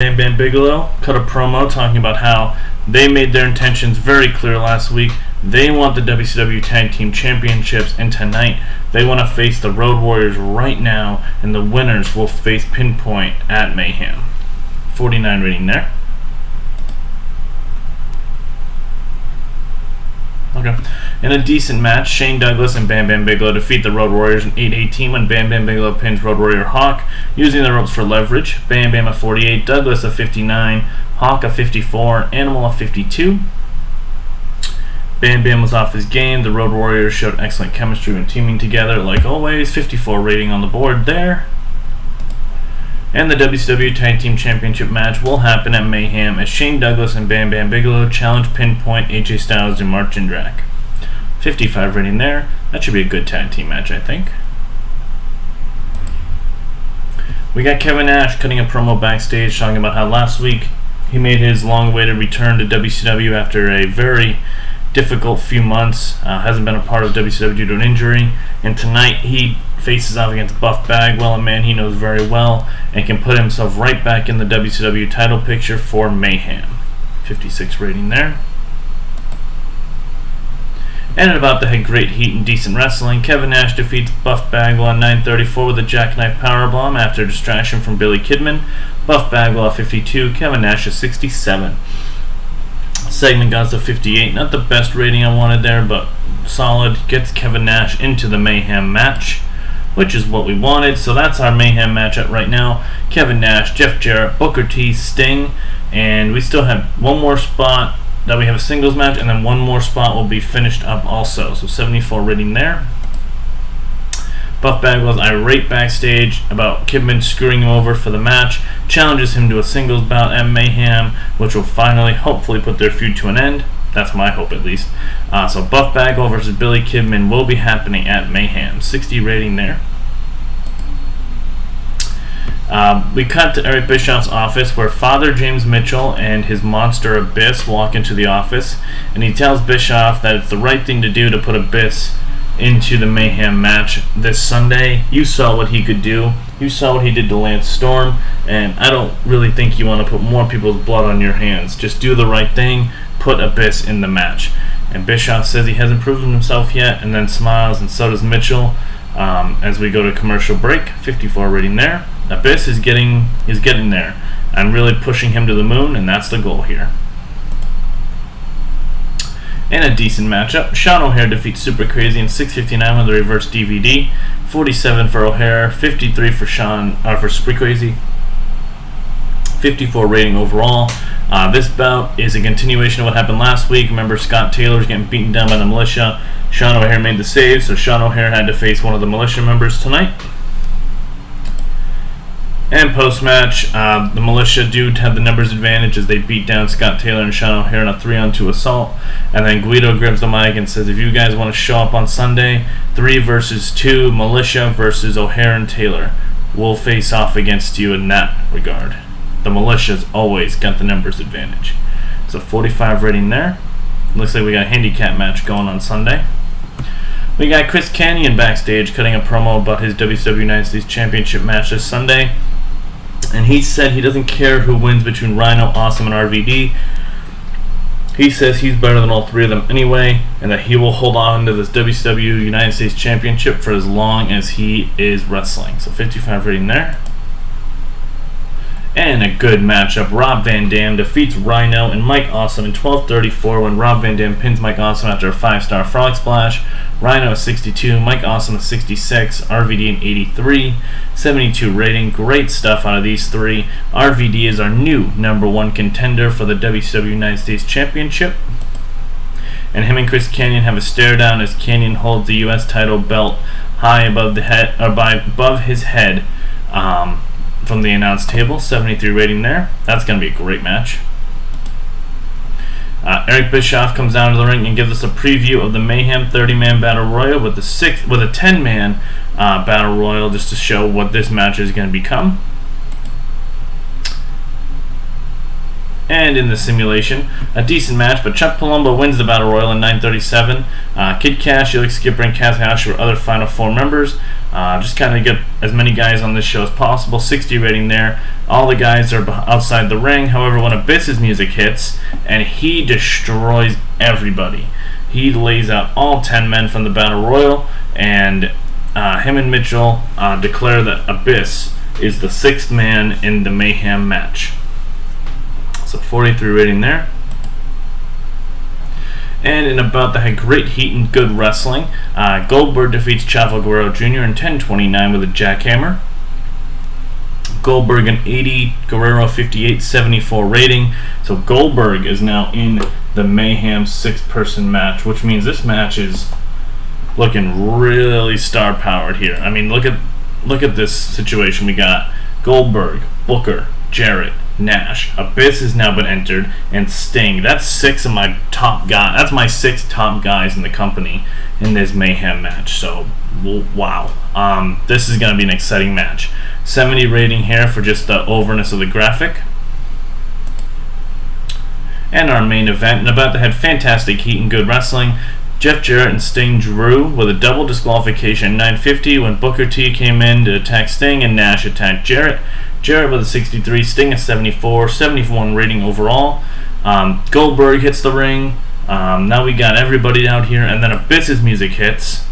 Bam Bam Bigelow cut a promo talking about how they made their intentions very clear last week. They want the WCW Tag Team Championships, and tonight they want to face the Road Warriors right now, and the winners will face Pinpoint at Mayhem. 49 rating there. Okay. In a decent match, Shane Douglas and Bam Bam Bigelow defeat the Road Warriors in 8-18 when Bam Bam Bigelow pins Road Warrior Hawk using the ropes for leverage. Bam Bam a 48, Douglas a 59, Hawk a 54, Animal a 52. Bam Bam was off his game. The Road Warriors showed excellent chemistry when teaming together. Like always, 54 rating on the board there. And the WCW Tag Team Championship match will happen at Mayhem as Shane Douglas and Bam Bam Bigelow challenge Pinpoint, AJ Styles, and Mark Jindrak. 55 rating there. That should be a good tag team match, I think. We got Kevin Nash cutting a promo backstage talking about how last week he made his long-awaited return to WCW after a very difficult few months. Hasn't been a part of WCW due to an injury. And tonight he faces off against Buff Bagwell, a man he knows very well, and can put himself right back in the WCW title picture for Mayhem. 56 rating there. And about to hit great heat and decent wrestling, Kevin Nash defeats Buff Bagwell on 9:34 with a jackknife powerbomb after a distraction from Billy Kidman. Buff Bagwell at 52, Kevin Nash at 67. Segment got to 58, not the best rating I wanted there, but solid. Gets Kevin Nash into the Mayhem match, which is what we wanted. So that's our Mayhem matchup right now. Kevin Nash, Jeff Jarrett, Booker T, Sting, and we still have one more spot that we have a singles match, and then one more spot will be finished up also. So 74 rating there. Buff Bagwell's irate backstage about Kidman screwing him over for the match, challenges him to a singles bout at Mayhem, which will finally, hopefully, put their feud to an end. That's my hope, at least. So Buff Bagwell versus Billy Kidman will be happening at Mayhem. 60 rating there. We cut to Eric Bischoff's office where Father James Mitchell and his monster Abyss walk into the office, and he tells Bischoff that it's the right thing to do to put Abyss into the Mayhem match this Sunday. You saw what he could do. You saw what he did to Lance Storm, and I don't really think you want to put more people's blood on your hands. Just do the right thing. Put Abyss in the match. And Bischoff says he hasn't proven himself yet, and then smiles, and so does Mitchell. As we go to commercial break, 54 rating there. Abyss is getting there. I'm really pushing him to the moon, and that's the goal here. And a decent matchup. Sean O'Haire defeats Super Crazy in 6:59 with a reverse DVD. 47 for O'Haire, 53 for for Super Crazy. 54 rating overall. This bout is a continuation of what happened last week. Remember, Scott Taylor was getting beaten down by the militia. Sean O'Haire made the save, so Sean O'Haire had to face one of the militia members tonight. And post-match, the militia do have the numbers advantage as they beat down Scott Taylor and Sean O'Haire in a 3-on-2 assault. And then Guido grabs the mic and says, if you guys want to show up on Sunday, 3 versus 2, militia versus O'Haire and Taylor. We'll face off against you in that regard. The militia's always got the numbers advantage. So 45 rating there. Looks like we got a handicap match going on Sunday. We got Chris Kanyon backstage cutting a promo about his WCW United States Championship match this Sunday. And he said he doesn't care who wins between Rhino, Awesome, and RVD. He says he's better than all 3 of them anyway, and that he will hold on to this WCW United States Championship for as long as he is wrestling. So 55 rating there. And a good matchup. Rob Van Dam defeats Rhino and Mike Awesome in 12:34 when Rob Van Dam pins Mike Awesome after a 5-star frog splash. Rhino is 62, Mike Awesome is 66, RVD in 83, 72 rating. Great stuff out of these 3. RVD is our new #1 contender for the WCW United States Championship. And him and Chris Kanyon have a stare down as Kanyon holds the U.S. title belt high above the head, or above his head. From the announce table, 73 rating there. That's going to be a great match. Eric Bischoff comes down to the ring and gives us a preview of the Mayhem 30-man Battle Royal with a 10-man Battle Royal, just to show what this match is going to become. And in the simulation, a decent match, but Chuck Palumbo wins the Battle Royal in 9:37. Kid Cash, Felix Skipper, and Kaz House were other Final Four members. Just kind of get as many guys on this show as possible. 60 rating there. All the guys are outside the ring. However, when Abyss's music hits, and he destroys everybody. He lays out all 10 men from the Battle Royal, and him and Mitchell declare that Abyss is the 6th man in the Mayhem match. So 43 rating there. And in about that, had great heat and good wrestling. Goldberg defeats Chavo Guerrero Jr. in 10:29 with a jackhammer. Goldberg an 80, Guerrero 58, 74 rating. So Goldberg is now in the Mayhem 6-person match, which means this match is looking really star-powered here. I mean, look at this situation. We got Goldberg, Booker, Jarrett, Nash. Abyss has now been entered, and Sting. That's 6 of my top guys. That's my 6 top guys in the company in this Mayhem match. So, wow. This is going to be an exciting match. 70 rating here for just the overness of the graphic. And our main event, and about to have fantastic heat and good wrestling. Jeff Jarrett and Sting drew with a double disqualification 950 when Booker T came in to attack Sting and Nash attacked Jarrett. Jarrett with a 63, Sting a 74, 71 rating overall. Goldberg hits the ring. Now we got everybody out here, and then Abyss's music hits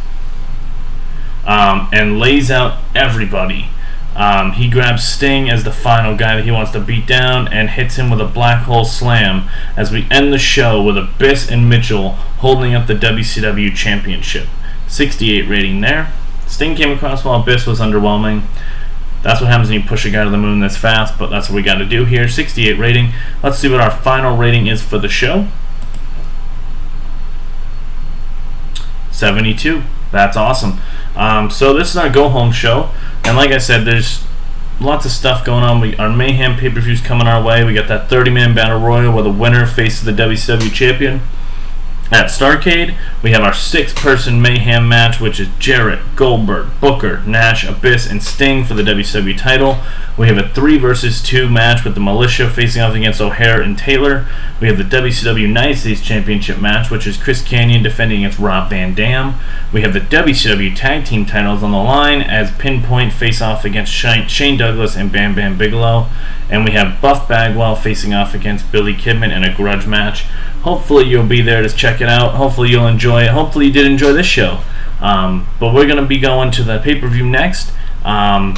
and lays out everybody. He grabs Sting as the final guy that he wants to beat down and hits him with a black hole slam as we end the show with Abyss and Mitchell holding up the WCW Championship. 68 rating there. Sting came across while Abyss was underwhelming. That's what happens when you push a guy to the moon this fast, but that's what we got to do here. 68 rating. Let's see what our final rating is for the show. 72. That's awesome. So this is our go-home show. And like I said, there's lots of stuff going on. Our Mayhem pay-per-view's coming our way. We got that 30-man Battle Royal where the winner faces the WCW champion. At Starrcade, we have our 6-person Mayhem match, which is Jarrett, Goldberg, Booker, Nash, Abyss, and Sting for the WCW title. We have a 3 versus 2 match with the Militia facing off against O'Hare and Taylor. We have the WCW United States Championship match, which is Chris Kanyon defending against Rob Van Dam. We have the WCW Tag Team titles on the line as Pinpoint face off against Shane Douglas and Bam Bam Bigelow. And we have Buff Bagwell facing off against Billy Kidman in a grudge match. Hopefully you'll be there to check it out. Hopefully you'll enjoy it. Hopefully you did enjoy this show. But we're going to be going to the pay-per-view next.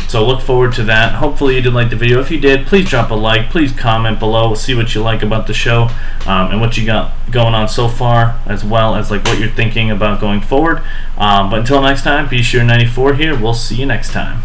So look forward to that. Hopefully you did like the video. If you did, please drop a like. Please comment below. We'll see what you like about the show and what you got going on so far, as well as like what you're thinking about going forward. But until next time, be sure 94 here. We'll see you next time.